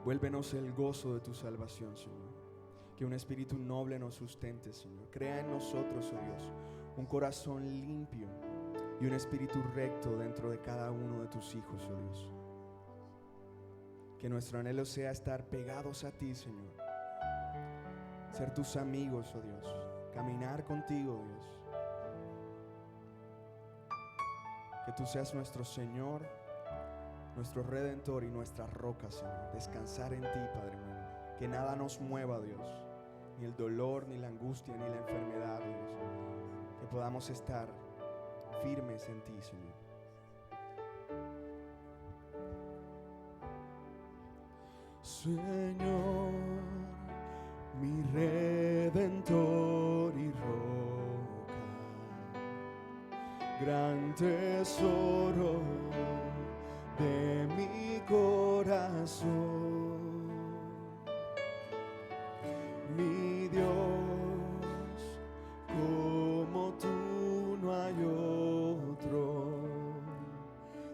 Vuélvenos el gozo de tu salvación, Señor. Que un espíritu noble nos sustente, Señor. Crea en nosotros, oh Dios, un corazón limpio y un espíritu recto dentro de cada uno de tus hijos, oh Dios. Que nuestro anhelo sea estar pegados a ti, Señor. Ser tus amigos, oh Dios. Caminar contigo, oh Dios. Que tú seas nuestro Señor, nuestro Redentor y nuestra roca, Señor. Descansar en ti, Padre mío. Que nada nos mueva, Dios. Ni el dolor, ni la angustia, ni la enfermedad, oh Dios. Que podamos estar firmes en ti, Señor. Señor, mi Redentor y roca, gran tesoro de mi corazón, mi Dios, como tú no hay otro,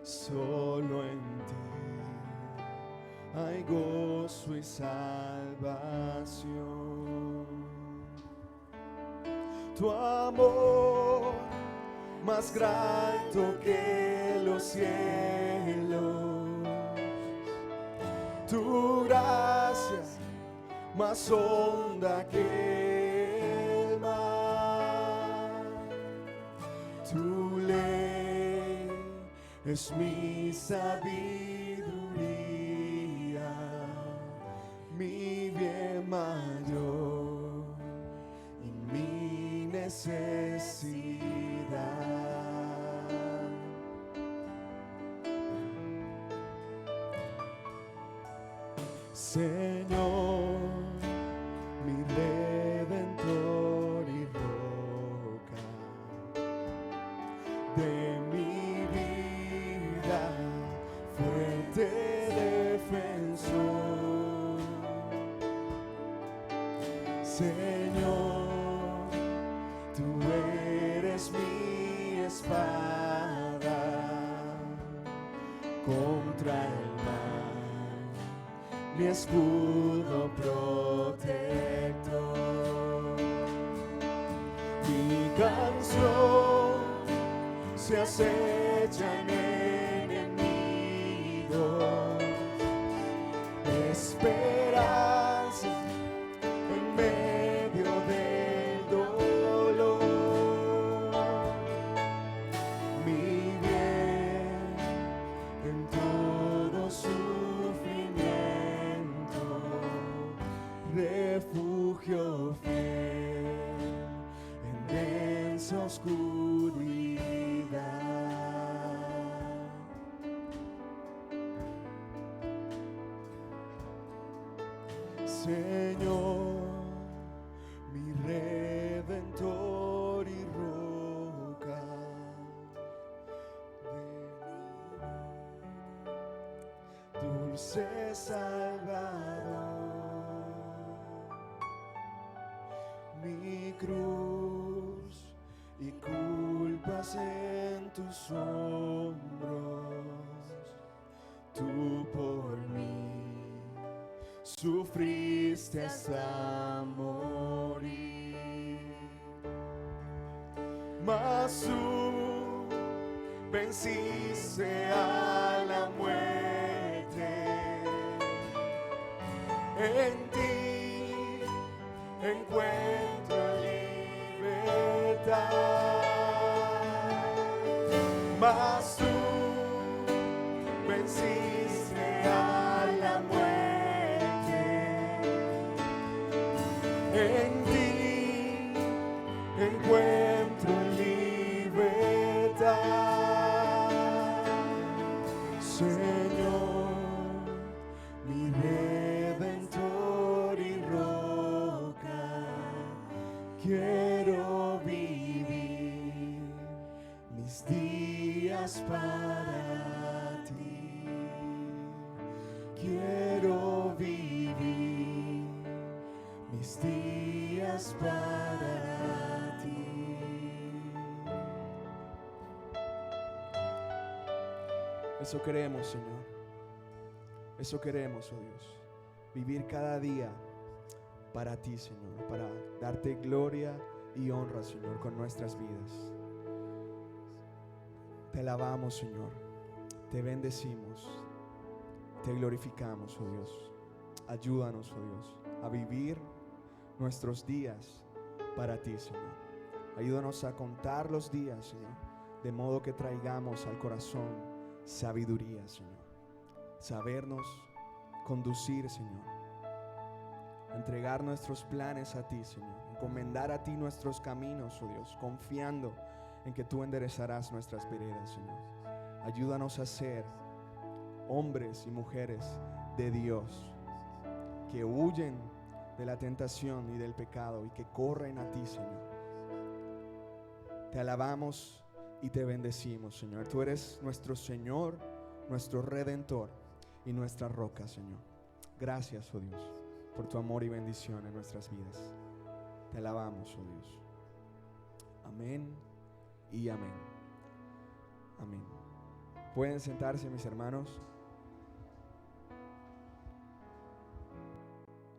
solo en ti hay gozo y salvación. Tu amor más grato que los cielos, tu gracia más honda que el mar, tu ley es mi sabiduría, mi bien mayor y mi necesidad. Señor, mi Redentor y roca de mi vida, fuerte defensor. Señor, tú eres mi espada contra el mal, mi escudo protector. Mi canción se acechan enemigos, esperanza en medio del dolor, mi bien en todo sufrimiento, refugio fiel en densa oscuridad. Señor, mi Redentor y roca de mi vida, dulce Salvador, mi cruz y culpas en tus hombros, tú por mí sufriste hasta morir, mas tú venciste a la muerte. En ti encuentro libertad, mas tú venciste a la muerte. En ti encuentro libertad, Señor, mi Redentor y roca. Quiero vivir mis días para ti. Quiero vivir mis días para ti. Eso queremos, Señor. Eso queremos, oh Dios. vivir cada día para ti, Señor, para darte gloria y honra, Señor, con nuestras vidas. Te alabamos, Señor, te bendecimos, te glorificamos, oh Dios. Ayúdanos, oh Dios, a vivir nuestros días para ti, Señor. Ayúdanos a contar los días, Señor, de modo que traigamos al corazón sabiduría, Señor. Sabernos conducir, Señor. Entregar nuestros planes a ti, Señor. Encomendar a ti nuestros caminos, oh Dios, confiando en que tú enderezarás nuestras veredas, Señor. Ayúdanos a ser hombres y mujeres de Dios, que huyen de la tentación y del pecado y que corren a ti, Señor. Te alabamos y te bendecimos, Señor. Tú eres nuestro Señor, nuestro Redentor y nuestra roca, Señor. Gracias, oh Dios, por tu amor y bendición en nuestras vidas. Te alabamos, oh Dios. Amén y amén. Amén. Pueden sentarse, mis hermanos.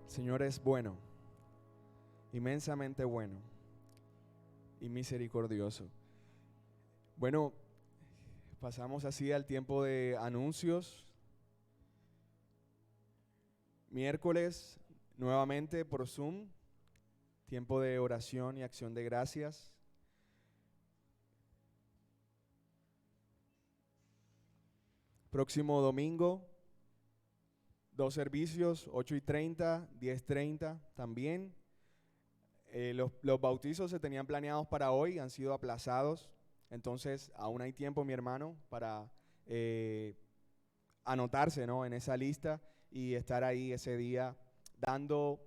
El Señor es bueno, inmensamente bueno y misericordioso. Bueno, pasamos así al tiempo de anuncios. Miércoles, nuevamente por Zoom, tiempo de oración y acción de gracias. Próximo domingo, 2 servicios, 8:30, 10:30 también. Los bautizos se tenían planeados para hoy, han sido aplazados. Entonces, aún hay tiempo, mi hermano, para anotarse, ¿no?, en esa lista y estar ahí ese día dando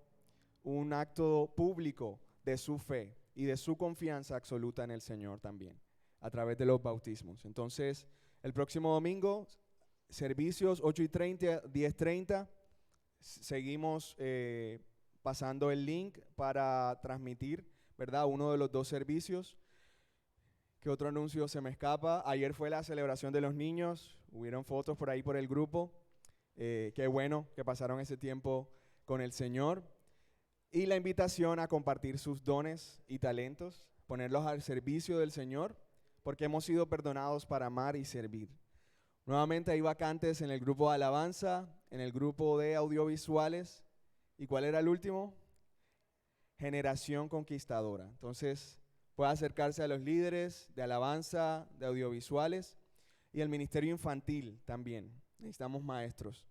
un acto público de su fe y de su confianza absoluta en el Señor también, a través de los bautismos. Entonces, el próximo domingo, servicios 8:30, 10:30. Seguimos pasando el link para transmitir, ¿verdad?, uno de los 2 servicios. ¿Qué otro anuncio se me escapa? Ayer fue la celebración de los niños. Hubieron fotos por ahí por el grupo. Qué bueno que pasaron ese tiempo con el Señor. Y la invitación a compartir sus dones y talentos, ponerlos al servicio del Señor, porque hemos sido perdonados para amar y servir. Nuevamente hay vacantes en el grupo de alabanza, en el grupo de audiovisuales. ¿Y cuál era el último? Generación Conquistadora. Entonces, puede acercarse a los líderes de alabanza, de audiovisuales y el ministerio infantil también. Necesitamos maestros.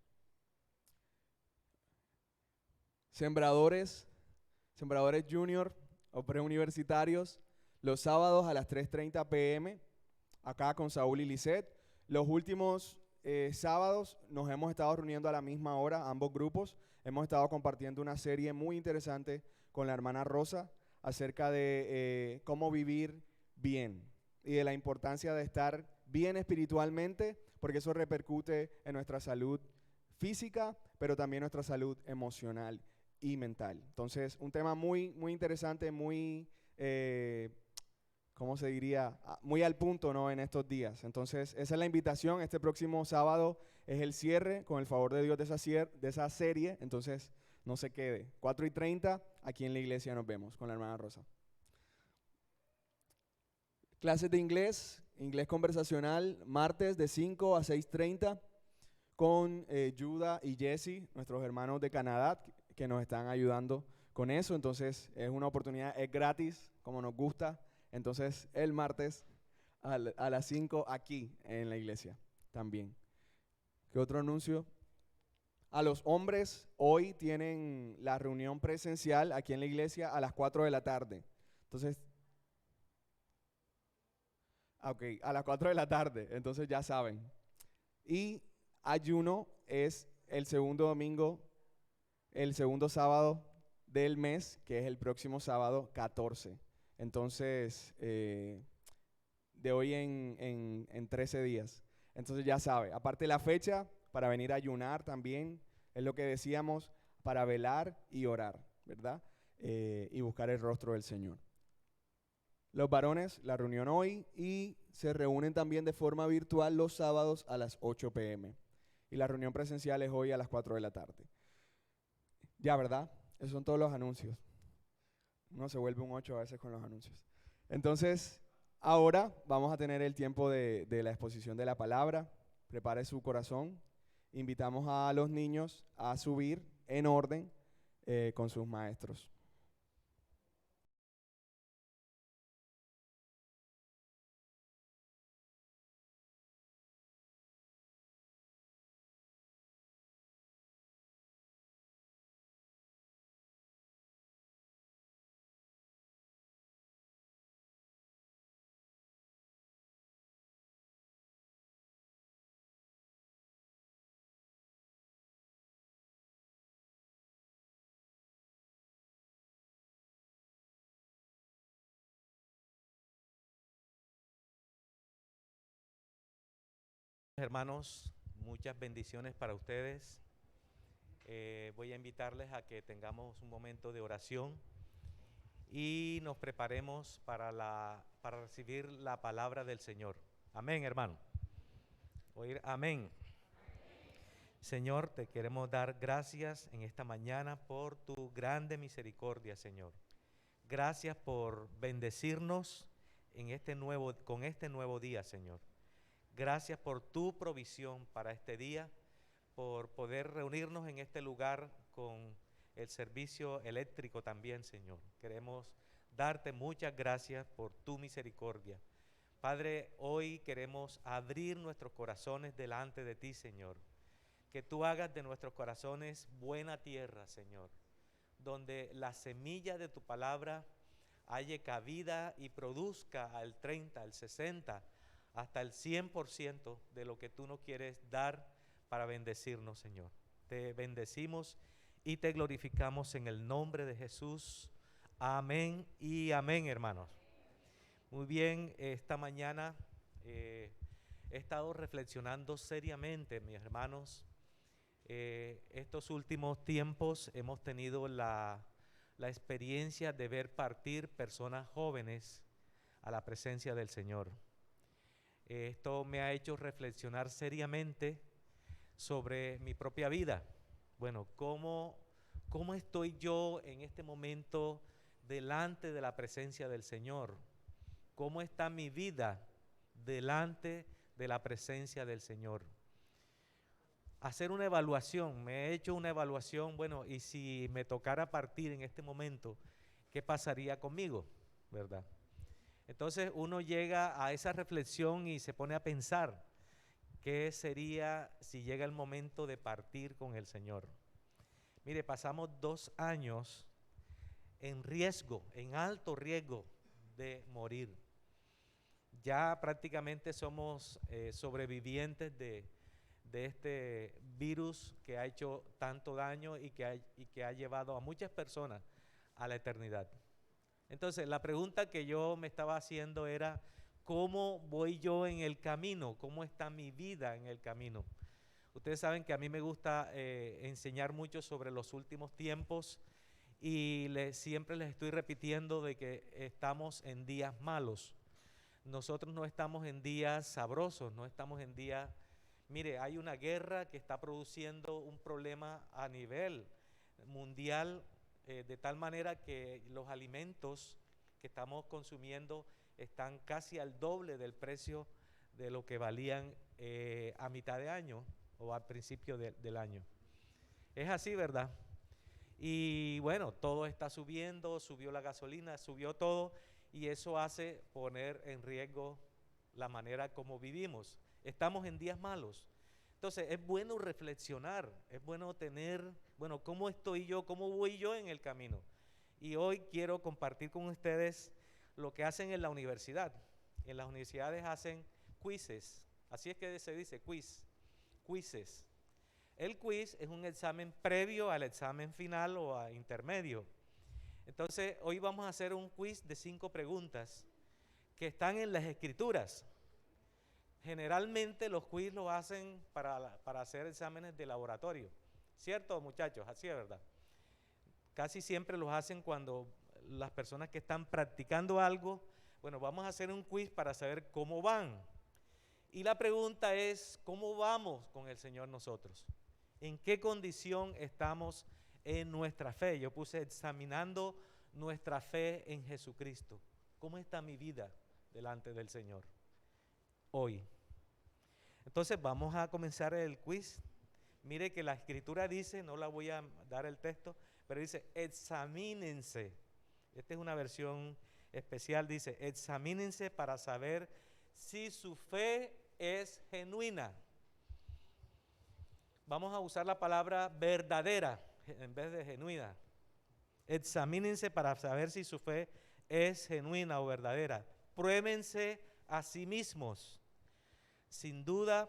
Sembradores junior o preuniversitarios, los sábados a las 3:30 p.m., acá con Saúl y Lisette. Los últimos sábados nos hemos estado reuniendo a la misma hora, ambos grupos. Hemos estado compartiendo una serie muy interesante con la hermana Rosa acerca de cómo vivir bien y de la importancia de estar bien espiritualmente, porque eso repercute en nuestra salud física, pero también nuestra salud emocional y mental. Entonces, un tema muy, muy interesante, muy, ¿cómo se diría? Muy al punto, ¿no?, en estos días. Entonces, esa es la invitación. Este próximo sábado es el cierre, con el favor de Dios, de esa serie. Entonces, no se quede. 4:30, aquí en la iglesia nos vemos con la hermana Rosa. Clases de inglés conversacional, martes de 5 a 6:30, con Judah y Jesse, nuestros hermanos de Canadá, que nos están ayudando con eso. Entonces, es una oportunidad, es gratis, como nos gusta. Entonces, el martes a las 5 aquí en la iglesia también. ¿Qué otro anuncio? A los hombres, hoy tienen la reunión presencial aquí en la iglesia a las 4 de la tarde. Entonces, a las 4 de la tarde, entonces ya saben. Y ayuno es el segundo domingo, el segundo sábado del mes, que es el próximo sábado 14. Entonces, de hoy en 13 días. Entonces ya sabe, aparte la fecha para venir a ayunar también, es lo que decíamos, para velar y orar, ¿verdad? Y buscar el rostro del Señor. Los varones, la reunión hoy, y se reúnen también de forma virtual los sábados a las 8 p.m. Y la reunión presencial es hoy a las 4 de la tarde. Ya, ¿verdad? Esos son todos los anuncios. Uno se vuelve un 8 a veces con los anuncios. Entonces, ahora vamos a tener el tiempo de la exposición de la palabra. Prepare su corazón. Invitamos a los niños a subir en orden con sus maestros. Hermanos, muchas bendiciones para ustedes. Voy a invitarles a que tengamos un momento de oración y nos preparemos para recibir la palabra del Señor. Amén, hermano. Oír amén. Señor, te queremos dar gracias en esta mañana por tu grande misericordia, Señor. Gracias por bendecirnos con este nuevo día, Señor. Gracias por tu provisión para este día, por poder reunirnos en este lugar con el servicio eléctrico también, Señor. Queremos darte muchas gracias por tu misericordia. Padre, hoy queremos abrir nuestros corazones delante de ti, Señor. Que tú hagas de nuestros corazones buena tierra, Señor, donde la semilla de tu palabra halle cabida y produzca al 30, al 60, hasta el 100% de lo que tú nos quieres dar para bendecirnos, Señor. Te bendecimos y te glorificamos en el nombre de Jesús. Amén y amén, hermanos. Muy bien, esta mañana he estado reflexionando seriamente, mis hermanos. Estos últimos tiempos hemos tenido la experiencia de ver partir personas jóvenes a la presencia del Señor. Esto me ha hecho reflexionar seriamente sobre mi propia vida. Bueno, ¿cómo estoy yo en este momento delante de la presencia del Señor? ¿Cómo está mi vida delante de la presencia del Señor? Hacer una evaluación, me he hecho una evaluación, bueno, y si me tocara partir en este momento, ¿qué pasaría conmigo? ¿Verdad? Entonces uno llega a esa reflexión y se pone a pensar, ¿qué sería si llega el momento de partir con el Señor? Mire, pasamos 2 años en riesgo, en alto riesgo de morir. Ya prácticamente somos sobrevivientes de este virus que ha hecho tanto daño y que ha llevado a muchas personas a la eternidad. Entonces, la pregunta que yo me estaba haciendo era, ¿cómo voy yo en el camino? ¿Cómo está mi vida en el camino? Ustedes saben que a mí me gusta enseñar mucho sobre los últimos tiempos y siempre les estoy repitiendo de que estamos en días malos. Nosotros no estamos en días sabrosos, no estamos en días... Mire, hay una guerra que está produciendo un problema a nivel mundial, de tal manera que los alimentos que estamos consumiendo están casi al doble del precio de lo que valían a mitad de año o al principio del año. Es así, ¿verdad? Y bueno, todo está subiendo, subió la gasolina, subió todo, y eso hace poner en riesgo la manera como vivimos. Estamos en días malos. Entonces es bueno reflexionar, es bueno tener, bueno, ¿cómo estoy yo? ¿Cómo voy yo en el camino? Y hoy quiero compartir con ustedes lo que hacen en la universidad. En las universidades hacen quizzes, así es que se dice quizzes. El quiz es un examen previo al examen final o a intermedio. Entonces hoy vamos a hacer un quiz de 5 preguntas que están en las escrituras. Generalmente los quiz los hacen para hacer exámenes de laboratorio, ¿cierto, muchachos? Así es, ¿verdad? Casi siempre los hacen cuando las personas que están practicando algo, bueno, vamos a hacer un quiz para saber cómo van. Y la pregunta es, ¿cómo vamos con el Señor nosotros? ¿En qué condición estamos en nuestra fe. Yo puse examinando nuestra fe en Jesucristo. ¿Cómo está mi vida delante del Señor hoy? Entonces vamos a comenzar el quiz. Mire que la escritura dice, no la voy a dar el texto, pero dice, examínense. Esta es una versión especial, dice, examínense para saber si su fe es genuina. Vamos a usar la palabra verdadera en vez de genuina. Examínense para saber si su fe es genuina o verdadera. Pruébense a sí mismos, sin duda,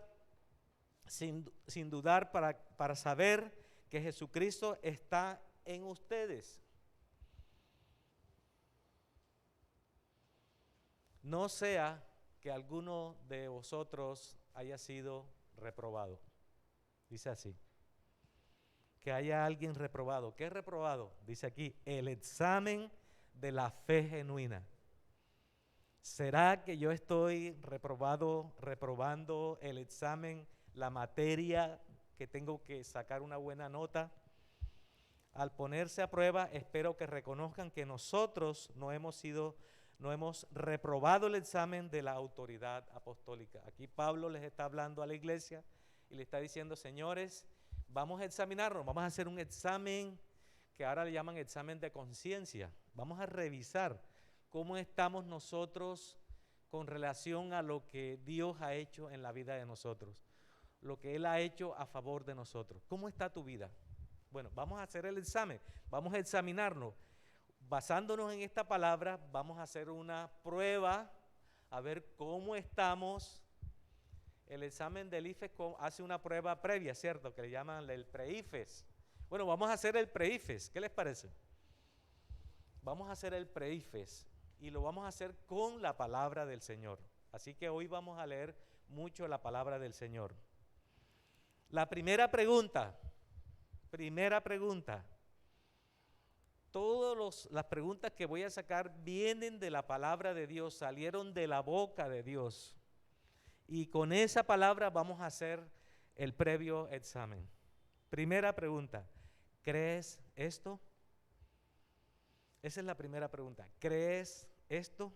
sin dudar, para saber que Jesucristo está en ustedes. No sea que alguno de vosotros haya sido reprobado. Dice así, que haya alguien reprobado. ¿Qué es reprobado? Dice aquí, el examen de la fe genuina. ¿Será que yo estoy reprobando el examen, la materia que tengo que sacar una buena nota? Al ponerse a prueba, espero que reconozcan que nosotros no hemos reprobado el examen de la autoridad apostólica. Aquí Pablo les está hablando a la iglesia y le está diciendo, señores, vamos a examinarnos, vamos a hacer un examen que ahora le llaman examen de conciencia. Vamos a revisar cómo estamos nosotros con relación a lo que Dios ha hecho en la vida de nosotros, lo que Él ha hecho a favor de nosotros. ¿Cómo está tu vida? Bueno, vamos a hacer el examen, vamos a examinarnos. Basándonos en esta palabra, vamos a hacer una prueba a ver cómo estamos. El examen del IFES hace una prueba previa, ¿cierto? Que le llaman el pre-IFES. Bueno, vamos a hacer el pre-IFES. ¿Qué les parece? Vamos a hacer el pre-IFES y lo vamos a hacer con la palabra del Señor. Así que hoy vamos a leer mucho la palabra del Señor. La primera pregunta. Todas las preguntas que voy a sacar vienen de la palabra de Dios, salieron de la boca de Dios. Y con esa palabra vamos a hacer el previo examen. Primera pregunta, ¿crees esto? Esa es la primera pregunta, ¿crees esto?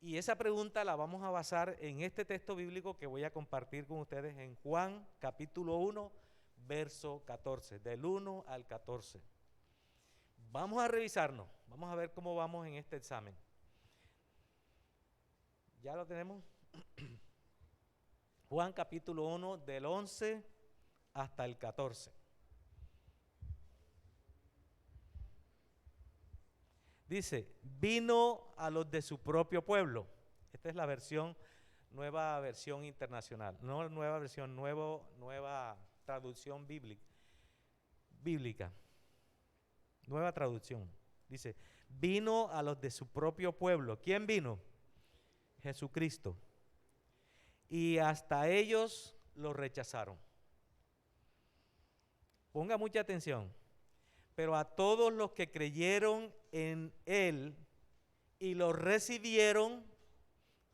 Y esa pregunta la vamos a basar en este texto bíblico que voy a compartir con ustedes en Juan capítulo 1, verso 14, del 1 al 14. Vamos a revisarnos, vamos a ver cómo vamos en este examen. ¿Ya lo tenemos? Juan capítulo 1, del 11 hasta el 14. Dice, vino a los de su propio pueblo. Esta es la nueva versión internacional, no nueva versión, nueva traducción bíblica. Nueva traducción. Dice, vino a los de su propio pueblo. ¿Quién vino? Jesucristo. Y hasta ellos lo rechazaron. Ponga mucha atención. Pero a todos los que creyeron en Él y lo recibieron,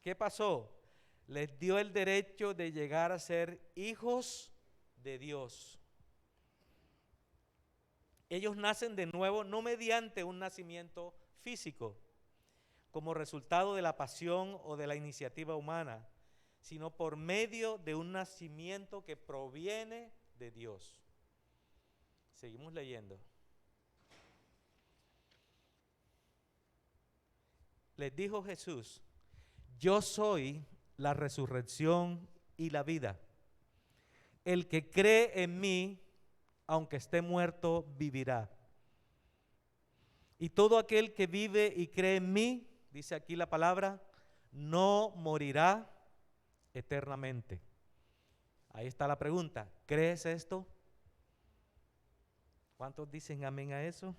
¿qué pasó? Les dio el derecho de llegar a ser hijos de Dios. Ellos nacen de nuevo no mediante un nacimiento físico, como resultado de la pasión o de la iniciativa humana, sino por medio de un nacimiento que proviene de Dios. Seguimos leyendo. Les dijo Jesús, yo soy la resurrección y la vida. El que cree en mí, aunque esté muerto, vivirá. Y todo aquel que vive y cree en mí, dice aquí la palabra, no morirá eternamente. Ahí está la pregunta, ¿crees esto? ¿Cuántos dicen amén a eso?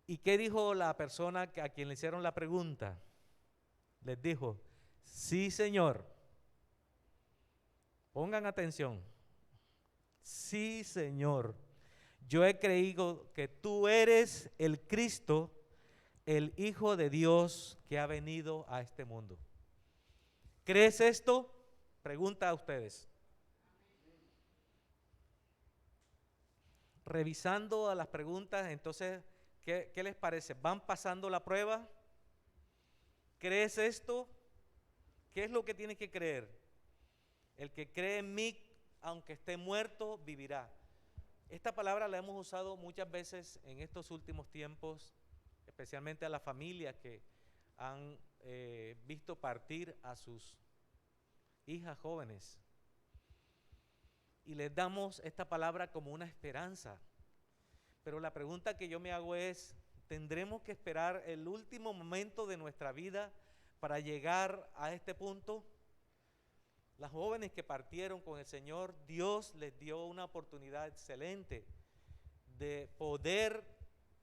¿Y qué dijo la persona a quien le hicieron la pregunta? Les dijo, sí, Señor. Pongan atención. Sí, Señor. Yo he creído que tú eres el Cristo, el Hijo de Dios que ha venido a este mundo. ¿Crees esto? Pregunta a ustedes. revisando a las preguntas, entonces, ¿qué les parece? ¿Van pasando la prueba? ¿Crees esto? ¿Qué es lo que tienes que creer? El que cree en mí, aunque esté muerto, vivirá. Esta palabra la hemos usado muchas veces en estos últimos tiempos, especialmente a las familias que han visto partir a sus hijas jóvenes. Y les damos esta palabra como una esperanza. Pero la pregunta que yo me hago es, ¿tendremos que esperar el último momento de nuestra vida para llegar a este punto? Las jóvenes que partieron con el Señor, Dios les dio una oportunidad excelente de poder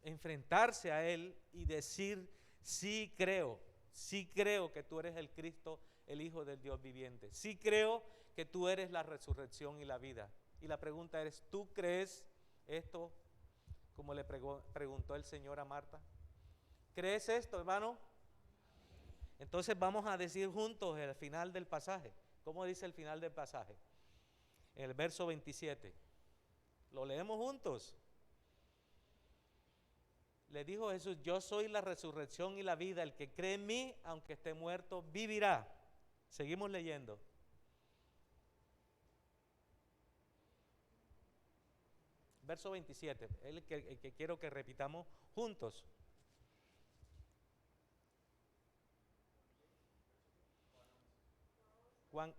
enfrentarse a Él y decir, sí creo que tú eres el Cristo, el Hijo del Dios viviente. Sí creo que tú eres la resurrección y la vida. Y la pregunta es, ¿tú crees esto? Como le preguntó el Señor a Marta. ¿Crees esto, hermano? Entonces vamos a decir juntos el final del pasaje. ¿Cómo dice el final del pasaje? En el verso 27. ¿Lo leemos juntos? Le dijo Jesús, yo soy la resurrección y la vida. El que cree en mí, aunque esté muerto, vivirá. Seguimos leyendo. Verso 27, el que quiero que repitamos juntos. Juan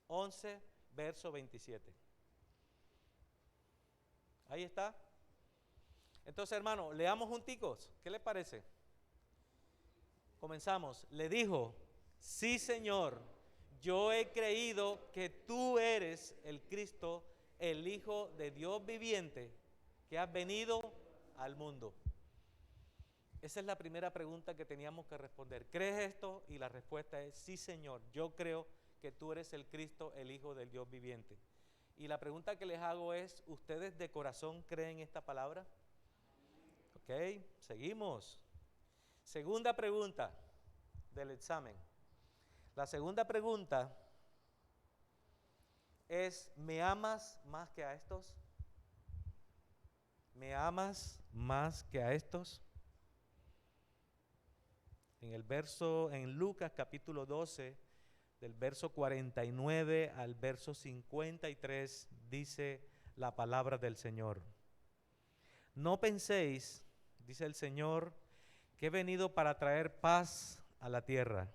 11, verso 27. Ahí está. Entonces, hermano, leamos junticos. ¿Qué le parece? Comenzamos. Le dijo, sí, Señor, yo he creído que tú eres el Cristo, el Hijo de Dios viviente, que has venido al mundo. Esa es la primera pregunta que teníamos que responder. ¿Crees esto? Y la respuesta es, sí, Señor, yo creo que tú eres el Cristo, el Hijo del Dios viviente. Y la pregunta que les hago es, ¿ustedes de corazón creen esta palabra? Ok, seguimos. Segunda pregunta del examen. La segunda pregunta es, ¿me amas más que a estos? ¿Me amas más que a estos? En Lucas capítulo 12, del verso 49 al verso 53, dice la palabra del Señor. No penséis, dice el Señor, que he venido para traer paz a la tierra.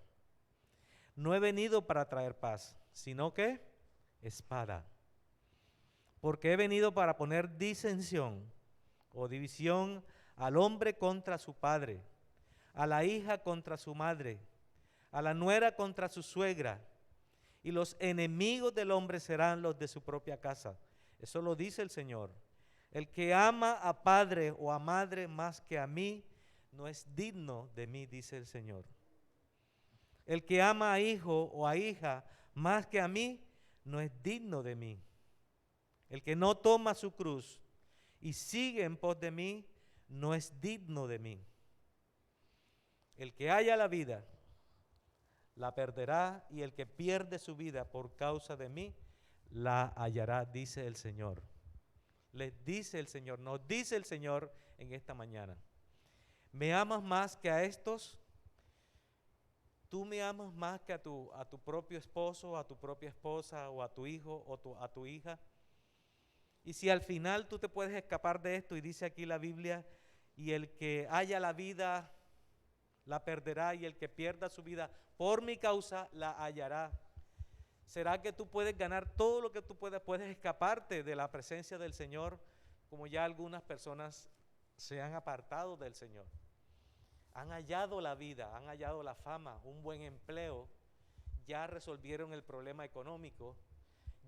No he venido para traer paz, sino que espada. Porque he venido para poner disensión o división al hombre contra su padre, a la hija contra su madre, a la nuera contra su suegra, y los enemigos del hombre serán los de su propia casa. Eso lo dice el Señor. El que ama a padre o a madre más que a mí, no es digno de mí, dice el Señor. El que ama a hijo o a hija más que a mí, no es digno de mí. El que no toma su cruz y sigue en pos de mí, no es digno de mí. El que haya la vida, la perderá, y el que pierde su vida por causa de mí, la hallará, dice el Señor. Les dice el Señor, nos dice el Señor en esta mañana. ¿Me amas más que a estos? ¿Tú me amas más que a tu propio esposo, a tu propia esposa, o a tu hijo, o a tu hija? Y si al final tú te puedes escapar de esto, y dice aquí la Biblia, y el que haya la vida la perderá, y el que pierda su vida por mi causa la hallará. ¿Será que tú puedes ganar todo lo que tú puedes escaparte de la presencia del Señor, como ya algunas personas se han apartado del Señor? Han hallado la vida, han hallado la fama, un buen empleo, ya resolvieron el problema económico,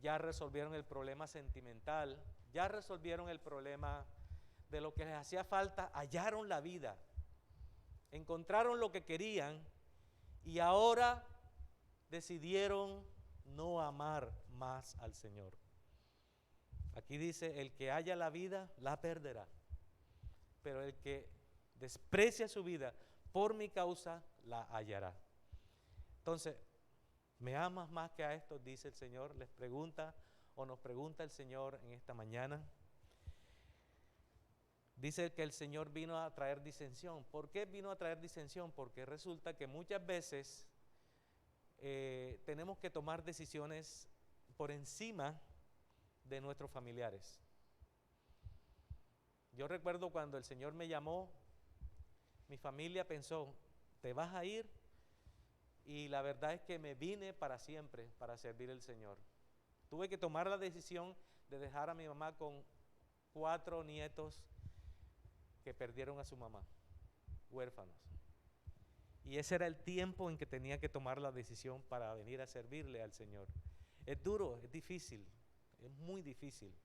ya resolvieron el problema sentimental, ya resolvieron el problema de lo que les hacía falta, hallaron la vida, encontraron lo que querían y ahora decidieron no amar más al Señor. Aquí dice, el que haya la vida, la perderá, pero el que desprecia su vida por mi causa, la hallará. Entonces, ¿me amas más que a estos? Dice el Señor, les pregunta o nos pregunta el Señor en esta mañana. Dice que el Señor vino a traer disensión. ¿Por qué vino a traer disensión? Porque resulta que muchas veces tenemos que tomar decisiones por encima de nuestros familiares. Yo recuerdo cuando el Señor me llamó, mi familia pensó, ¿te vas a ir? Y la verdad es que me vine para siempre para servir al Señor. Tuve que tomar la decisión de dejar a mi mamá con 4 nietos que perdieron a su mamá, huérfanos. Y ese era el tiempo en que tenía que tomar la decisión para venir a servirle al Señor. Es duro, es difícil, es muy difícil.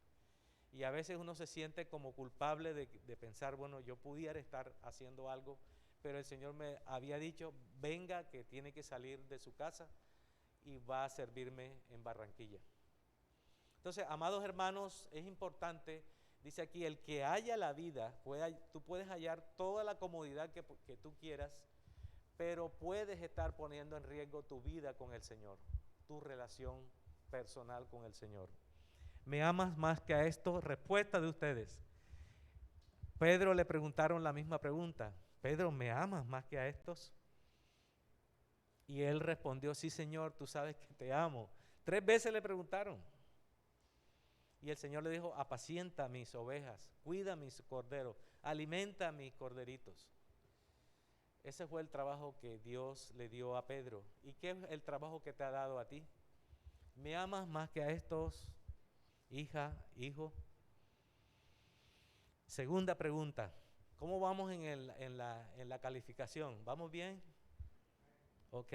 Y a veces uno se siente como culpable de pensar, bueno, yo pudiera estar haciendo algo, pero el Señor me había dicho, venga, que tiene que salir de su casa y va a servirme en Barranquilla. Entonces, amados hermanos, es importante, dice aquí, el que haya la vida, tú puedes hallar toda la comodidad que tú quieras, pero puedes estar poniendo en riesgo tu vida con el Señor, tu relación personal con el Señor. ¿Me amas más que a esto? Respuesta de ustedes. Pedro le preguntaron la misma pregunta. Pedro, ¿me amas más que a estos? Y él respondió, sí, Señor, tú sabes que te amo. 3 veces le preguntaron. Y el Señor le dijo, apacienta mis ovejas, cuida mis corderos, alimenta mis corderitos. Ese fue el trabajo que Dios le dio a Pedro. ¿Y qué es el trabajo que te ha dado a ti? ¿Me amas más que a estos, hija, hijo? Segunda pregunta, ¿cómo vamos en la calificación? ¿Vamos bien? Ok.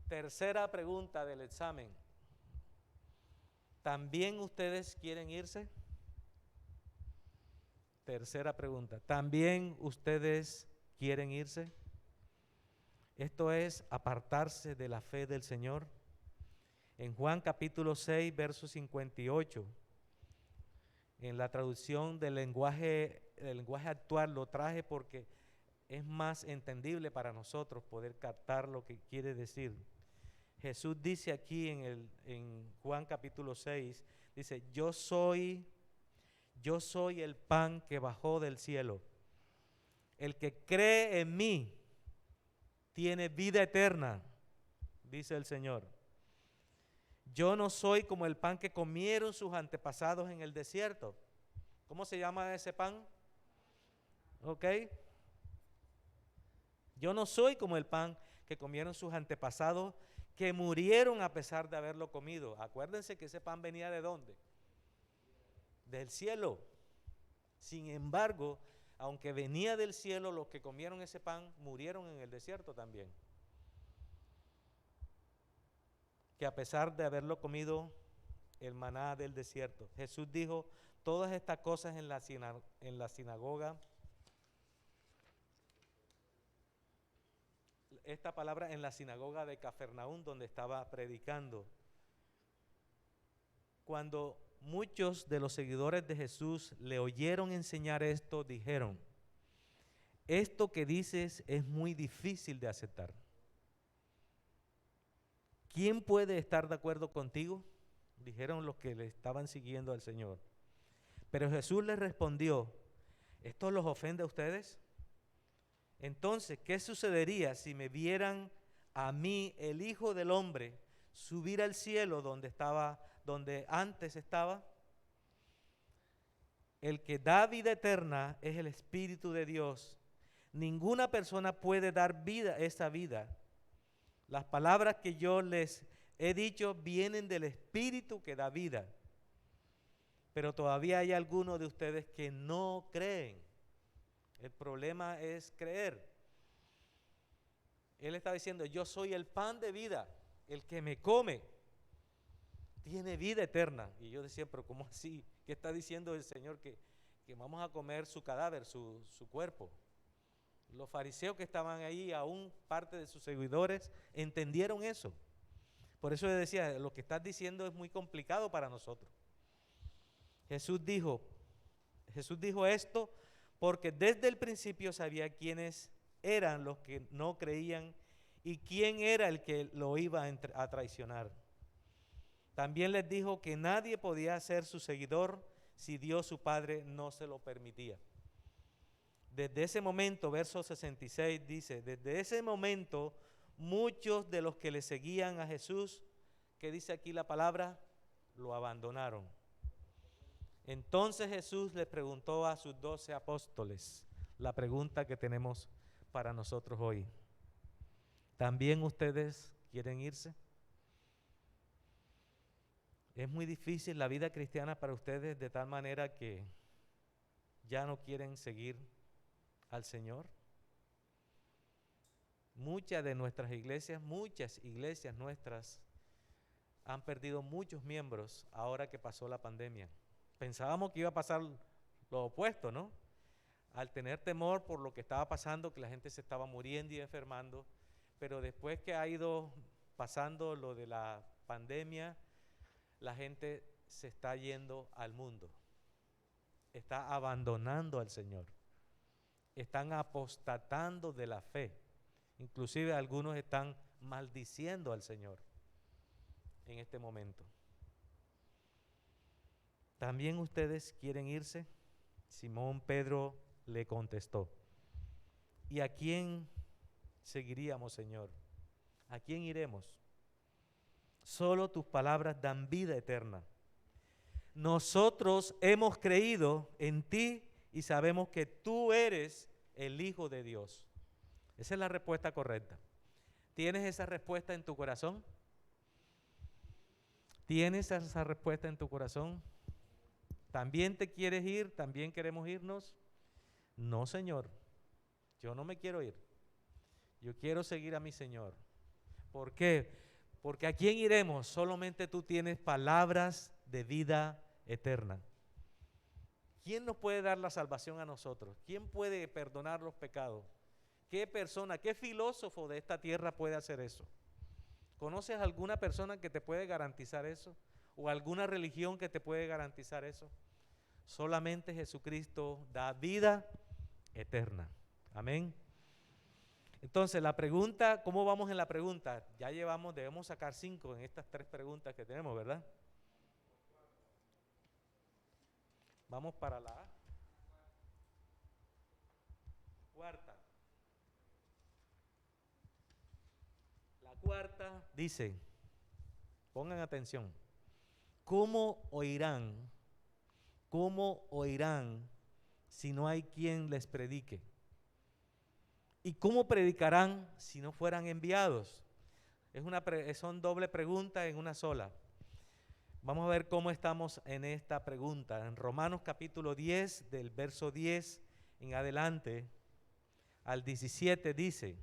Tercera pregunta del examen. ¿También ustedes quieren irse? Tercera pregunta, ¿también ustedes quieren irse? Esto es apartarse de la fe del Señor. En Juan capítulo 6, verso 58, en la traducción del lenguaje actual lo traje porque es más entendible para nosotros poder captar lo que quiere decir. Jesús dice aquí en Juan capítulo 6, dice, yo soy el pan que bajó del cielo. El que cree en mí tiene vida eterna, dice el Señor. Yo no soy como el pan que comieron sus antepasados en el desierto. ¿Cómo se llama ese pan? ¿Ok? Yo no soy como el pan que comieron sus antepasados que murieron a pesar de haberlo comido. Acuérdense que ese pan venía ¿de dónde? Del cielo. Sin embargo, aunque venía del cielo, los que comieron ese pan murieron en el desierto también. Que a pesar de haberlo comido el maná del desierto. Jesús dijo todas estas cosas en la sinagoga. Esta palabra en la sinagoga de Cafarnaúm, donde estaba predicando. Cuando muchos de los seguidores de Jesús le oyeron enseñar esto, dijeron, esto que dices es muy difícil de aceptar. ¿Quién puede estar de acuerdo contigo? Dijeron los que le estaban siguiendo al Señor. Pero Jesús les respondió, ¿esto los ofende a ustedes? Entonces, ¿qué sucedería si me vieran a mí, el Hijo del Hombre, subir al cielo donde antes estaba? El que da vida eterna es el Espíritu de Dios. Ninguna persona puede dar esa vida. Las palabras que yo les he dicho vienen del Espíritu que da vida. Pero todavía hay algunos de ustedes que no creen. El problema es creer. Él está diciendo, yo soy el pan de vida. El que me come tiene vida eterna. Y yo decía, pero ¿cómo así? ¿Qué está diciendo el Señor? Que vamos a comer su cadáver, su cuerpo. Los fariseos que estaban ahí, aún parte de sus seguidores, entendieron eso. Por eso yo decía, lo que estás diciendo es muy complicado para nosotros. Jesús dijo esto porque desde el principio sabía quiénes eran los que no creían y quién era el que lo iba a traicionar. También les dijo que nadie podía ser su seguidor si Dios su Padre no se lo permitía. Desde ese momento, verso 66 dice, desde ese momento muchos de los que le seguían a Jesús, ¿qué dice aquí la palabra? Lo abandonaron. Entonces Jesús le preguntó a sus 12 apóstoles la pregunta que tenemos para nosotros hoy. ¿También ustedes quieren irse? Es muy difícil la vida cristiana para ustedes de tal manera que ya no quieren seguir al Señor. Muchas iglesias nuestras han perdido muchos miembros ahora que pasó la pandemia. Pensábamos que iba a pasar lo opuesto, ¿no? Al tener temor por lo que estaba pasando, que la gente se estaba muriendo y enfermando, pero después que ha ido pasando lo de la pandemia, la gente se está yendo al mundo, está abandonando al Señor, están apostatando de la fe, inclusive algunos están maldiciendo al Señor en este momento. ¿También ustedes quieren irse? Simón Pedro le contestó, ¿y a quién seguiríamos, Señor? ¿A quién iremos? Solo tus palabras dan vida eterna. Nosotros hemos creído en ti y sabemos que tú eres el Hijo de Dios. Esa es la respuesta correcta. ¿Tienes esa respuesta en tu corazón? ¿Tienes esa respuesta en tu corazón? ¿También te quieres ir? ¿También queremos irnos? No, Señor, yo no me quiero ir. Yo quiero seguir a mi Señor. ¿Por qué? Porque ¿a quién iremos? Solamente tú tienes palabras de vida eterna. ¿Quién nos puede dar la salvación a nosotros? ¿Quién puede perdonar los pecados? ¿Qué persona, qué filósofo de esta tierra puede hacer eso? ¿Conoces alguna persona que te puede garantizar eso? ¿O alguna religión que te puede garantizar eso? Solamente Jesucristo da vida eterna. Amén. Entonces la pregunta, ¿cómo vamos en la pregunta? Ya debemos sacar 5 en estas 3 preguntas que tenemos, ¿verdad? Vamos para la cuarta. La cuarta dice, pongan atención, ¿cómo oirán si no hay quien les predique? ¿Y cómo predicarán si no fueran enviados? Son doble pregunta en una sola. Vamos a ver cómo estamos en esta pregunta. En Romanos capítulo 10, del verso 10 en adelante al 17 dice,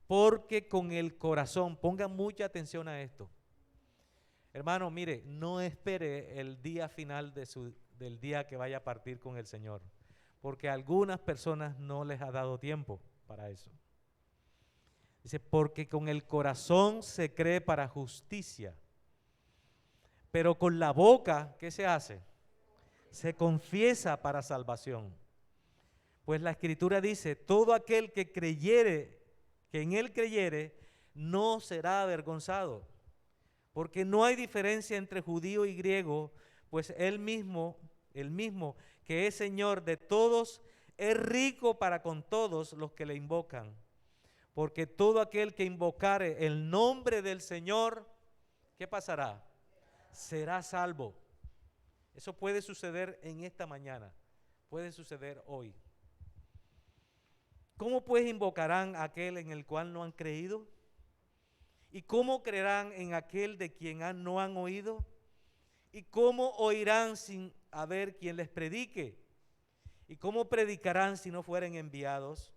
porque con el corazón, pongan mucha atención a esto. Hermano, mire, no espere el día final del día que vaya a partir con el Señor, porque a algunas personas no les ha dado tiempo para eso. Dice, porque con el corazón se cree para justicia, pero con la boca, ¿qué se hace? Se confiesa para salvación. Pues la Escritura dice, todo aquel que en él creyere, no será avergonzado. Porque no hay diferencia entre judío y griego, pues el mismo que es Señor de todos, es rico para con todos los que le invocan. Porque todo aquel que invocare el nombre del Señor, ¿qué pasará? Será salvo. Eso puede suceder en esta mañana, puede suceder hoy. ¿Cómo pues invocarán a aquel en el cual no han creído? ¿Y cómo creerán en aquel de quien no han oído? ¿Y cómo oirán sin haber quien les predique? ¿Y cómo predicarán si no fueren enviados?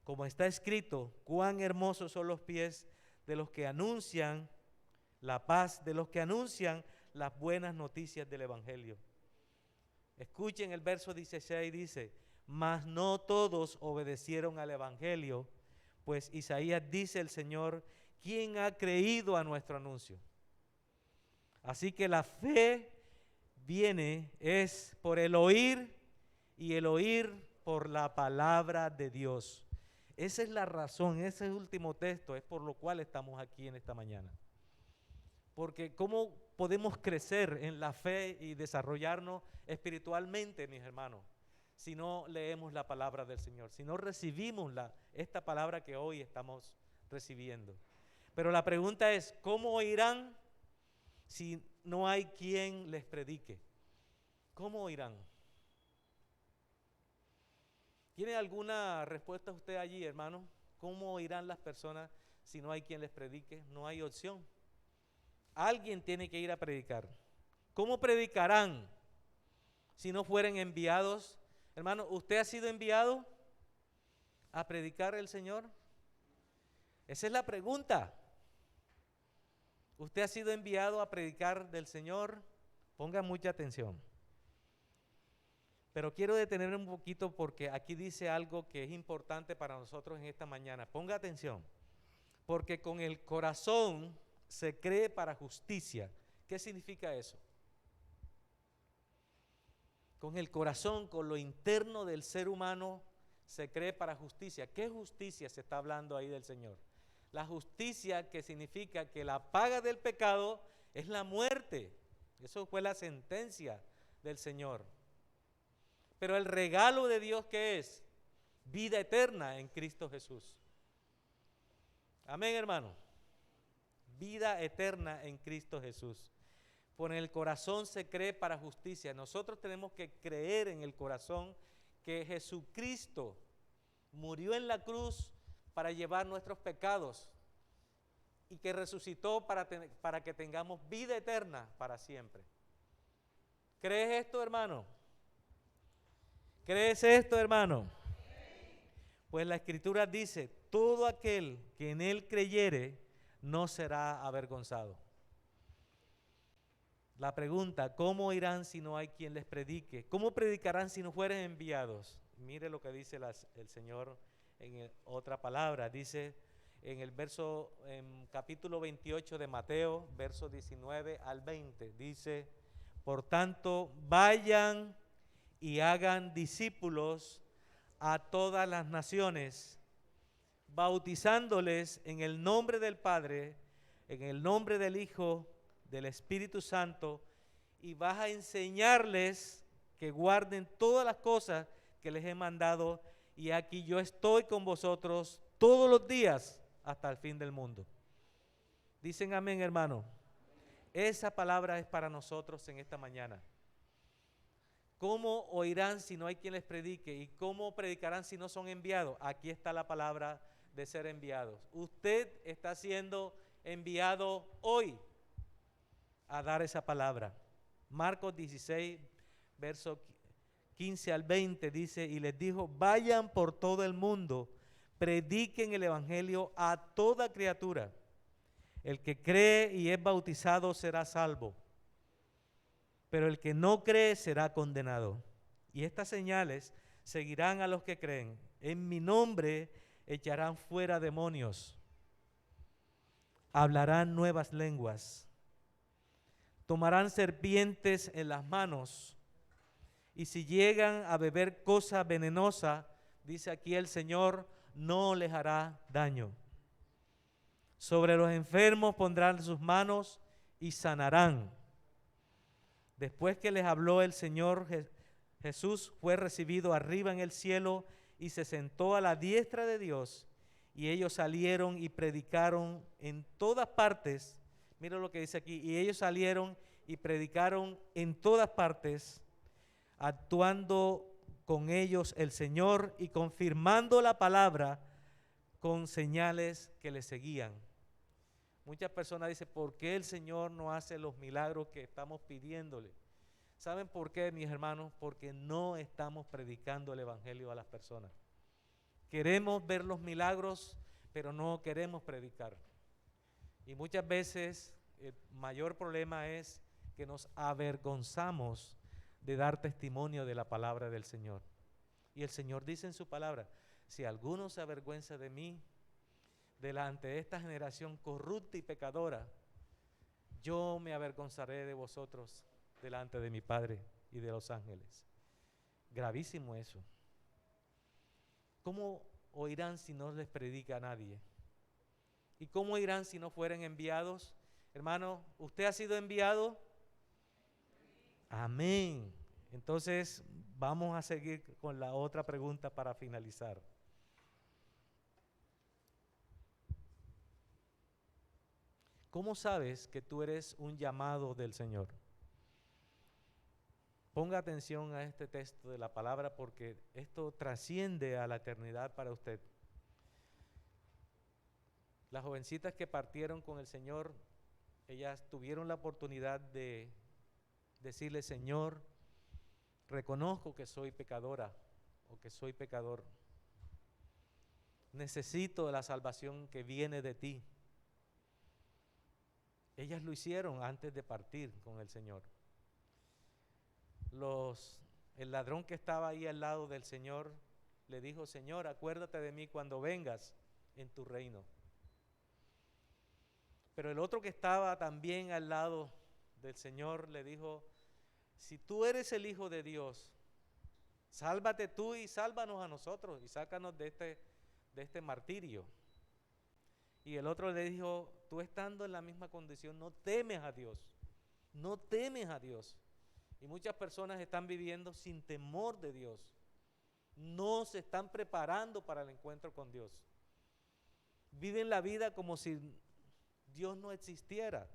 Como está escrito, cuán hermosos son los pies de los que anuncian la paz, de los que anuncian las buenas noticias del Evangelio. Escuchen el verso 16, dice, mas no todos obedecieron al Evangelio, pues Isaías dice el Señor, ¿quién ha creído a nuestro anuncio? Así que la fe es por el oír y el oír por la palabra de Dios. Esa es la razón, ese último texto es por lo cual estamos aquí en esta mañana. Porque ¿cómo podemos crecer en la fe y desarrollarnos espiritualmente, mis hermanos, si no leemos la palabra del Señor, si no recibimos esta palabra que hoy estamos recibiendo. Pero la pregunta es, ¿cómo oirán si no hay quien les predique? ¿Cómo oirán? ¿Tiene alguna respuesta usted allí, hermano? ¿Cómo oirán las personas si no hay quien les predique? No hay opción. Alguien tiene que ir a predicar. ¿Cómo predicarán si no fueren enviados? Hermano, ¿usted ha sido enviado a predicar el Señor? Esa es la pregunta. ¿Usted ha sido enviado a predicar del Señor? Ponga mucha atención. Pero quiero detenerme un poquito porque aquí dice algo que es importante para nosotros en esta mañana. Ponga atención. Porque con el corazón se cree para justicia. ¿Qué significa eso? Con el corazón, con lo interno del ser humano, se cree para justicia. ¿Qué justicia se está hablando ahí del Señor? La justicia, que significa que la paga del pecado es la muerte. Eso fue la sentencia del Señor. Pero el regalo de Dios, ¿qué es? Vida eterna en Cristo Jesús. Amén, hermano. Vida eterna en Cristo Jesús. Por el corazón se cree para justicia. Nosotros tenemos que creer en el corazón que Jesucristo murió en la cruz para llevar nuestros pecados y que resucitó para que tengamos vida eterna para siempre. ¿Crees esto, hermano? ¿Crees esto, hermano? Pues la Escritura dice, todo aquel que en Él creyere no será avergonzado. La pregunta, ¿cómo irán si no hay quien les predique? ¿Cómo predicarán si no fueren enviados? Mire lo que dice el Señor en otra palabra. Dice en capítulo 28 de Mateo, versos 19 al 20, dice, por tanto, vayan y hagan discípulos a todas las naciones, bautizándoles en el nombre del Padre, en el nombre del Hijo, del Espíritu Santo, y vas a enseñarles que guarden todas las cosas que les he mandado, y aquí yo estoy con vosotros todos los días hasta el fin del mundo. Dicen amén, hermano. Esa palabra es para nosotros en esta mañana. ¿Cómo oirán si no hay quien les predique? ¿Y cómo predicarán si no son enviados? Aquí está la palabra de ser enviados. Usted está siendo enviado hoy a dar esa palabra. Marcos 16, verso 15 al 20 dice, y les dijo, vayan por todo el mundo, prediquen el evangelio a toda criatura. El que cree y es bautizado será salvo, pero el que no cree será condenado. Y estas señales seguirán a los que creen. En mi nombre echarán fuera demonios, hablarán nuevas lenguas, tomarán serpientes en las manos, y si llegan a beber cosa venenosa, dice aquí el Señor, no les hará daño. Sobre los enfermos pondrán sus manos y sanarán. Después que les habló el Señor, Jesús fue recibido arriba en el cielo y se sentó a la diestra de Dios. Y ellos salieron y predicaron en todas partes. Mira lo que dice aquí. Y ellos salieron y predicaron en todas partes, actuando con ellos el Señor y confirmando la palabra con señales que le seguían. Muchas personas dicen, ¿por qué el Señor no hace los milagros que estamos pidiéndole? ¿Saben por qué, mis hermanos? Porque no estamos predicando el evangelio a las personas. Queremos ver los milagros, pero no queremos predicar. Y muchas veces el mayor problema es que nos avergonzamos de dar testimonio de la palabra del Señor. Y el Señor dice en su palabra, si alguno se avergüenza de mí, delante de esta generación corrupta y pecadora, yo me avergonzaré de vosotros delante de mi Padre y de los ángeles. Gravísimo eso. ¿Cómo oirán si no les predica a nadie? ¿Y cómo oirán si no fueren enviados? Hermano, ¿usted ha sido enviado? Amén. Entonces, vamos a seguir con la otra pregunta para finalizar. ¿Cómo sabes que tú eres un llamado del Señor? Ponga atención a este texto de la palabra porque esto trasciende a la eternidad para usted. Las jovencitas que partieron con el Señor, ellas tuvieron la oportunidad de decirle: Señor, reconozco que soy pecadora o que soy pecador. Necesito la salvación que viene de ti. Ellas lo hicieron antes de partir con el Señor. El ladrón que estaba ahí al lado del Señor le dijo: Señor, acuérdate de mí cuando vengas en tu reino. Pero el otro que estaba también al lado del Señor le dijo: si tú eres el Hijo de Dios, sálvate tú y sálvanos a nosotros y sácanos de este martirio. Y el otro le dijo: tú estando en la misma condición, no temes a Dios, no temes a Dios. Y muchas personas están viviendo sin temor de Dios, no se están preparando para el encuentro con Dios. Viven la vida como si Dios no existiera,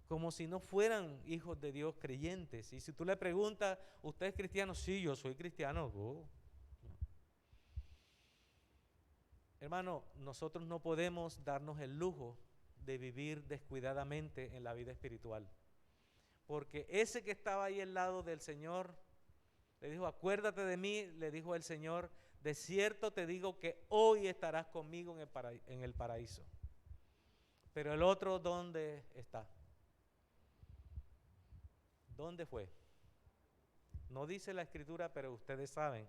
como si no fueran hijos de Dios creyentes. Y si tú le preguntas: ¿usted es cristiano? Sí, yo soy cristiano. Oh. Hermano, nosotros no podemos darnos el lujo de vivir descuidadamente en la vida espiritual. Porque ese que estaba ahí al lado del Señor, le dijo: acuérdate de mí, le dijo el Señor, de cierto te digo que hoy estarás conmigo en el paraíso. Pero el otro, ¿dónde está? ¿Dónde fue? No dice la Escritura, pero ustedes saben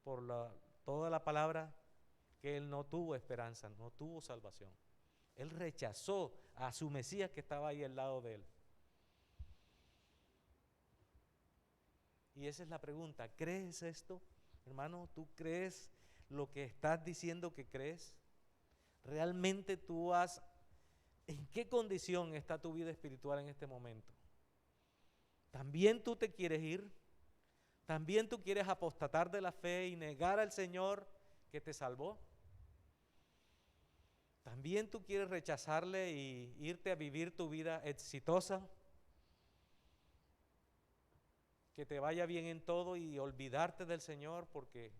por toda la palabra que él no tuvo esperanza, no tuvo salvación. Él rechazó a su Mesías que estaba ahí al lado de él. Y esa es la pregunta: ¿crees esto? Hermano, ¿tú crees lo que estás diciendo que crees? ¿Realmente tú en qué condición está tu vida espiritual en este momento? ¿También tú te quieres ir? ¿También tú quieres apostatar de la fe y negar al Señor que te salvó? ¿También tú quieres rechazarle y irte a vivir tu vida exitosa? Que te vaya bien en todo y olvidarte del Señor, porque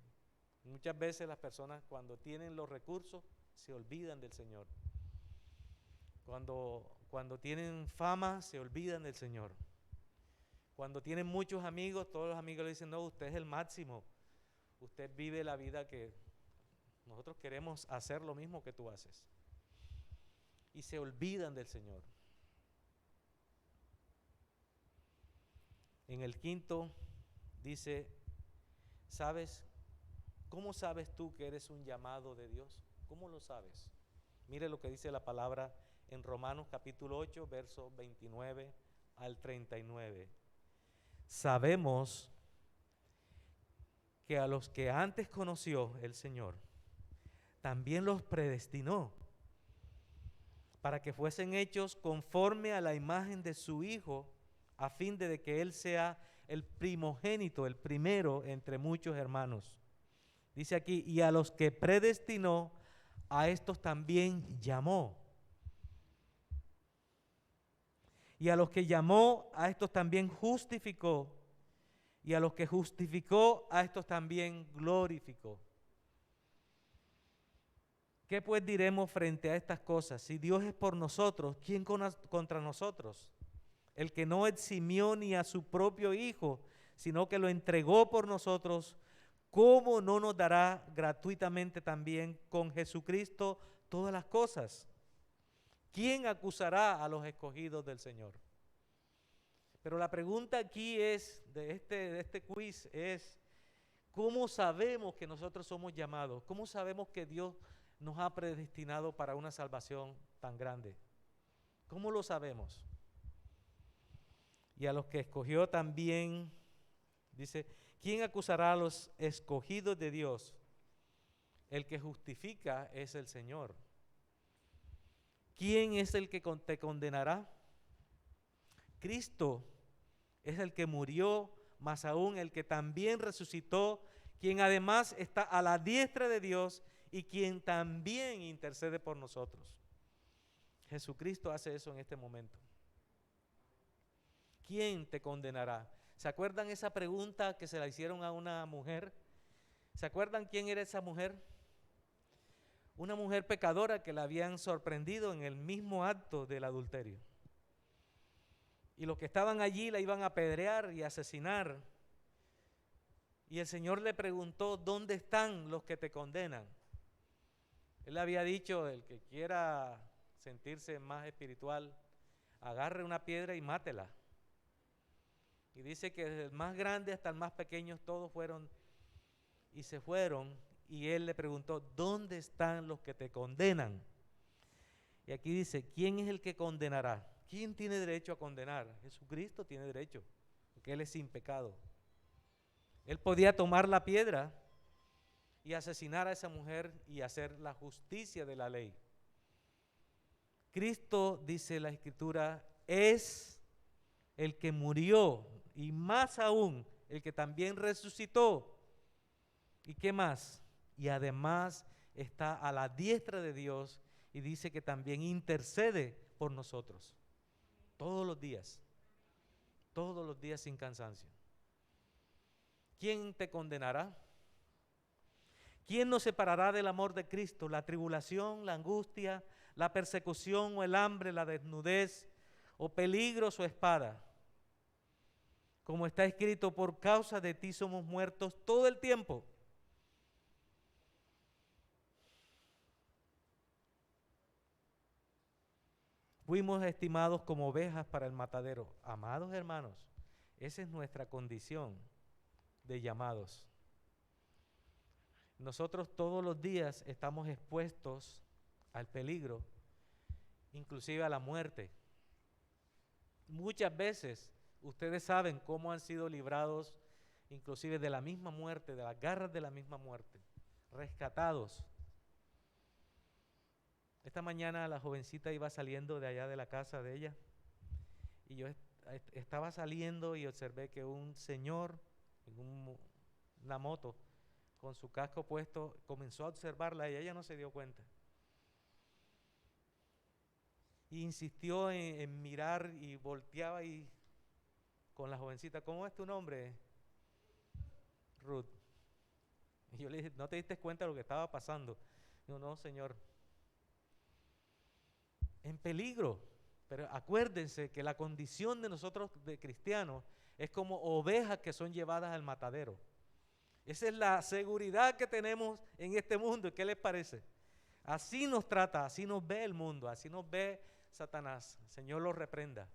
muchas veces las personas cuando tienen los recursos se olvidan del Señor. Cuando tienen fama se olvidan del Señor. Cuando tienen muchos amigos, todos los amigos le dicen: no, usted es el máximo, usted vive la vida que nosotros queremos hacer lo mismo que tú haces. Y se olvidan del Señor. En el quinto dice: ¿sabes? ¿Cómo sabes tú que eres un llamado de Dios? ¿Cómo lo sabes? Mire lo que dice la palabra en Romanos capítulo 8, versos 29 al 39. Sabemos que a los que antes conoció el Señor, también los predestinó para que fuesen hechos conforme a la imagen de su Hijo, a fin de que Él sea el primogénito, el primero entre muchos hermanos. Dice aquí: y a los que predestinó, a estos también llamó. Y a los que llamó, a estos también justificó. Y a los que justificó, a estos también glorificó. ¿Qué pues diremos frente a estas cosas? Si Dios es por nosotros, ¿quién contra nosotros? El que no eximió ni a su propio Hijo, sino que lo entregó por nosotros, ¿cómo no nos dará gratuitamente también con Jesucristo todas las cosas? ¿Quién acusará a los escogidos del Señor? Pero la pregunta aquí de este quiz es: ¿cómo sabemos que nosotros somos llamados? ¿Cómo sabemos que Dios nos ha predestinado para una salvación tan grande? ¿Cómo lo sabemos? Y a los que escogió también, dice: ¿quién acusará a los escogidos de Dios? El que justifica es el Señor. ¿Quién es el que te condenará? Cristo es el que murió, más aún el que también resucitó, quien además está a la diestra de Dios y quien también intercede por nosotros. Jesucristo hace eso en este momento. ¿Quién te condenará? ¿Se acuerdan esa pregunta que se la hicieron a una mujer? ¿Se acuerdan quién era esa mujer? Una mujer pecadora que la habían sorprendido en el mismo acto del adulterio. Y los que estaban allí la iban a apedrear y asesinar. Y el Señor le preguntó, ¿dónde están los que te condenan? Él había dicho, el que quiera sentirse más espiritual, agarre una piedra y mátela. Y dice que desde el más grande hasta el más pequeño todos fueron y se fueron. Y él le preguntó, ¿dónde están los que te condenan? Y aquí dice, ¿quién es el que condenará? ¿Quién tiene derecho a condenar? Jesucristo tiene derecho, porque Él es sin pecado. Él podía tomar la piedra y asesinar a esa mujer y hacer la justicia de la ley. Cristo, dice la Escritura, es el que murió y más aún el que también resucitó. ¿Y qué más? Y además está a la diestra de Dios y dice que también intercede por nosotros. Todos los días sin cansancio. ¿Quién te condenará? ¿Quién nos separará del amor de Cristo? ¿La tribulación, la angustia, la persecución o el hambre, la desnudez o peligros o espada? Como está escrito, por causa de ti somos muertos todo el tiempo. Fuimos estimados como ovejas para el matadero. Amados hermanos, esa es nuestra condición de llamados. Nosotros todos los días estamos expuestos al peligro, inclusive a la muerte. Muchas veces ustedes saben cómo han sido librados inclusive de la misma muerte, de las garras de la misma muerte, rescatados. Esta mañana la jovencita iba saliendo de allá de la casa de ella y yo estaba saliendo y observé que un señor en una moto con su casco puesto comenzó a observarla y ella no se dio cuenta. Y insistió en mirar y volteaba y con la jovencita, ¿cómo es tu nombre? Ruth. Y yo le dije, ¿no te diste cuenta de lo que estaba pasando? Digo, no, señor. En peligro, pero acuérdense que la condición de nosotros de cristianos es como ovejas que son llevadas al matadero. Esa es la seguridad que tenemos en este mundo. ¿Qué les parece? Así nos trata, así nos ve el mundo, así nos ve Satanás. El Señor los reprenda.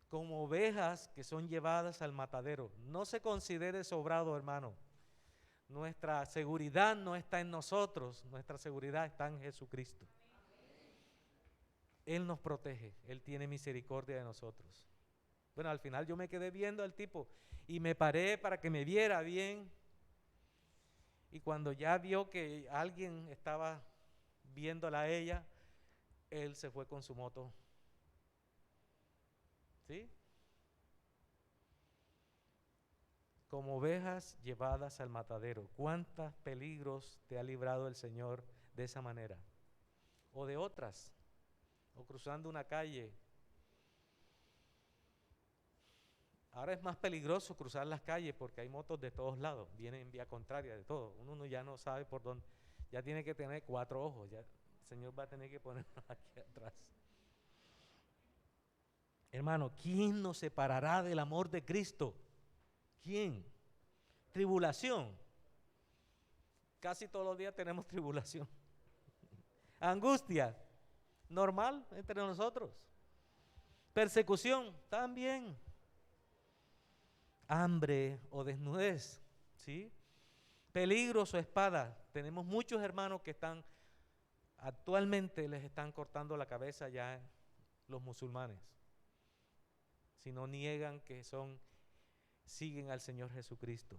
Como ovejas que son llevadas al matadero. No se considere sobrado, hermano. Nuestra seguridad no está en nosotros, nuestra seguridad está en Jesucristo. Él nos protege, Él tiene misericordia de nosotros. Bueno, al final yo me quedé viendo al tipo y me paré para que me viera bien. Y cuando ya vio que alguien estaba viéndola a ella, él se fue con su moto. ¿Sí? Como ovejas llevadas al matadero. ¿Cuántos peligros te ha librado el Señor de esa manera? O de otras, o cruzando una calle. Ahora es más peligroso cruzar las calles porque hay motos de todos lados, vienen en vía contraria de todo. Uno ya no sabe por dónde, ya tiene que tener 4 ojos, ya el Señor va a tener que ponernos aquí atrás. Hermano, ¿quién nos separará del amor de Cristo? ¿Quién? Tribulación. Casi todos los días tenemos tribulación. Angustia, normal entre nosotros. Persecución, también. Hambre o desnudez, ¿sí? Peligros o espada. Tenemos muchos hermanos que actualmente les están cortando la cabeza ya los musulmanes. Si no niegan que siguen al Señor Jesucristo.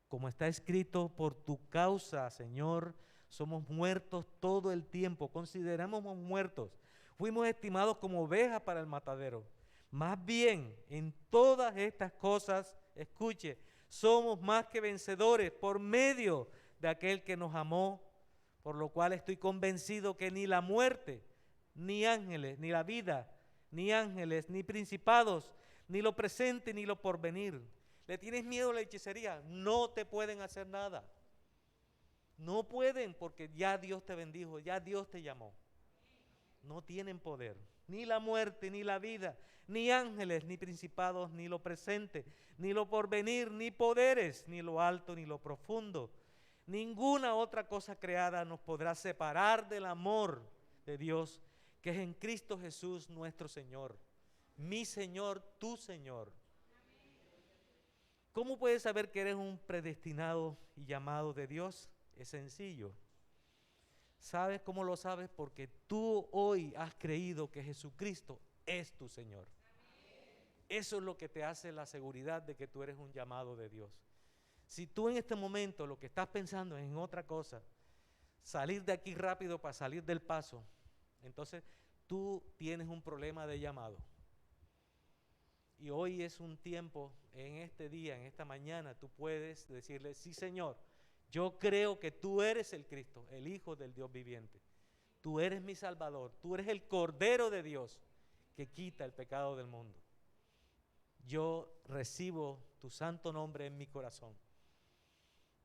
Como está escrito, por tu causa, Señor, Somos muertos todo el tiempo, consideramos muertos. Fuimos estimados como ovejas para el matadero. Más bien, en todas estas cosas, escuche, somos más que vencedores por medio de aquel que nos amó, por lo cual estoy convencido que ni la muerte, ni ángeles, ni la vida, ni ángeles, ni principados, ni lo presente, ni lo porvenir. ¿Le tienes miedo a la hechicería? No te pueden hacer nada. No pueden, porque ya Dios te bendijo, ya Dios te llamó. No tienen poder, ni la muerte, ni la vida, ni ángeles, ni principados, ni lo presente, ni lo porvenir, ni poderes, ni lo alto, ni lo profundo. Ninguna otra cosa creada nos podrá separar del amor de Dios, que es en Cristo Jesús nuestro Señor. Mi Señor, tu Señor. ¿Cómo puedes saber que eres un predestinado y llamado de Dios? Es sencillo. ¿Sabes cómo lo sabes? Porque tú hoy has creído que Jesucristo es tu Señor. Eso es lo que te hace la seguridad de que tú eres un llamado de Dios. Si tú en este momento lo que estás pensando es en otra cosa, salir de aquí rápido para salir del paso, entonces tú tienes un problema de llamado. Y hoy es un tiempo, en este día, en esta mañana, tú puedes decirle, sí Señor, yo creo que tú eres el Cristo, el Hijo del Dios viviente. Tú eres mi Salvador, tú eres el Cordero de Dios que quita el pecado del mundo. Yo recibo tu santo nombre en mi corazón.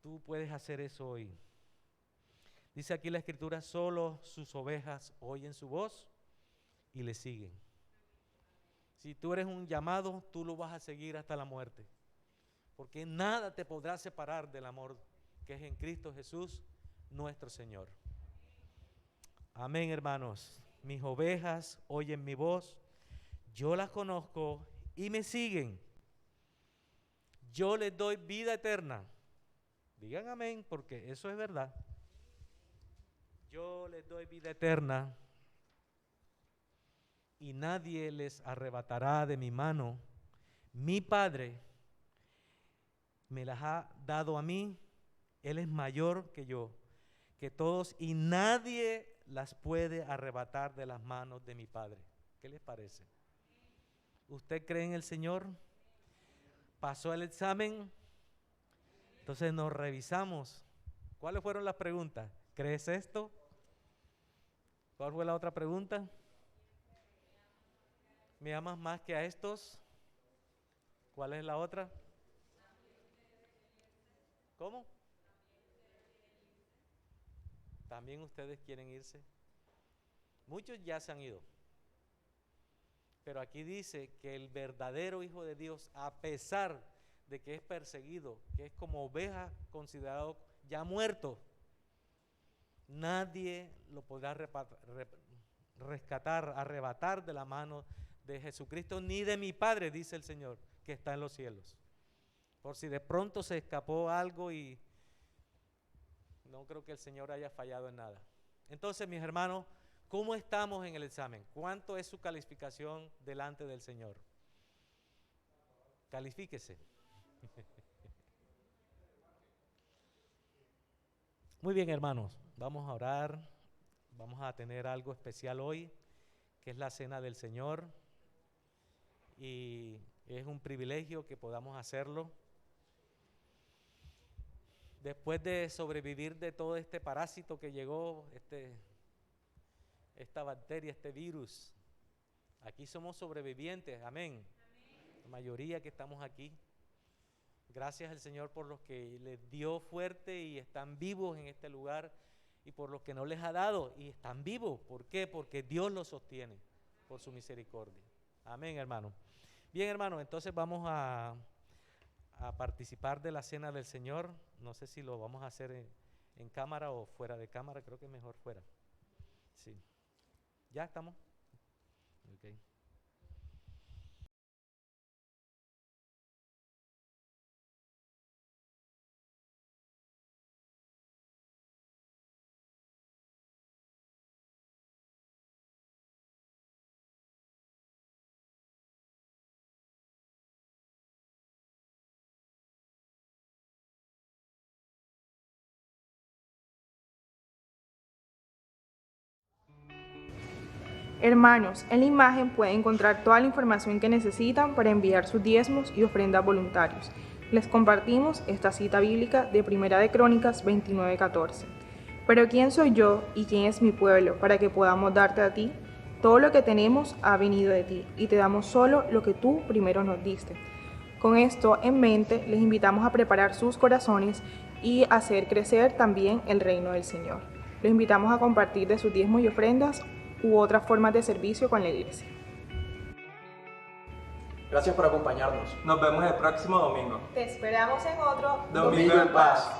Tú puedes hacer eso hoy. Dice aquí la Escritura, solo sus ovejas oyen su voz y le siguen. Si tú eres un llamado, tú lo vas a seguir hasta la muerte. Porque nada te podrá separar del amor que es en Cristo Jesús, nuestro Señor. Amén, hermanos. Mis ovejas oyen mi voz, yo las conozco y me siguen. Yo les doy vida eterna. Digan amén, porque eso es verdad. Yo les doy vida eterna y nadie les arrebatará de mi mano. Mi Padre me las ha dado a mí. Él es mayor que yo, que todos, y nadie las puede arrebatar de las manos de mi Padre. ¿Qué les parece? ¿Usted cree en el Señor? ¿Pasó el examen? Entonces nos revisamos. ¿Cuáles fueron las preguntas? ¿Crees esto? ¿Cuál fue la otra pregunta? ¿Me amas más que a estos? ¿Cuál es la otra? ¿Cómo? ¿También ustedes quieren irse? Muchos ya se han ido. Pero aquí dice que el verdadero Hijo de Dios, a pesar de que es perseguido, que es como oveja considerado ya muerto, nadie lo podrá rescatar, arrebatar de la mano de Jesucristo, ni de mi Padre, dice el Señor, que está en los cielos. Por si de pronto se escapó algo, y no creo que el Señor haya fallado en nada. Entonces, mis hermanos, ¿cómo estamos en el examen? ¿Cuánto es su calificación delante del Señor? Califíquese. Muy bien, hermanos, vamos a orar. Vamos a tener algo especial hoy, que es la Cena del Señor. Y es un privilegio que podamos hacerlo. Después de sobrevivir de todo este parásito que llegó, esta bacteria, este virus, aquí somos sobrevivientes, amén. La mayoría que estamos aquí. Gracias al Señor por los que les dio fuerte y están vivos en este lugar, y por los que no les ha dado y están vivos. ¿Por qué? Porque Dios los sostiene por su misericordia. Amén, hermano. Bien, hermano, entonces vamos a participar de la Cena del Señor. No sé si lo vamos a hacer en cámara o fuera de cámara. Creo que es mejor fuera. Sí. ¿Ya estamos? Okay. Hermanos, en la imagen pueden encontrar toda la información que necesitan para enviar sus diezmos y ofrendas voluntarios. Les compartimos esta cita bíblica de Primera de Crónicas 29:14. Pero ¿quién soy yo y quién es mi pueblo para que podamos darte a ti? Todo lo que tenemos ha venido de ti y te damos solo lo que tú primero nos diste. Con esto en mente, les invitamos a preparar sus corazones y hacer crecer también el reino del Señor. Los invitamos a compartir de sus diezmos y ofrendas u otras formas de servicio con la iglesia. Gracias por acompañarnos. Nos vemos el próximo domingo. Te esperamos en otro Domingo en Paz.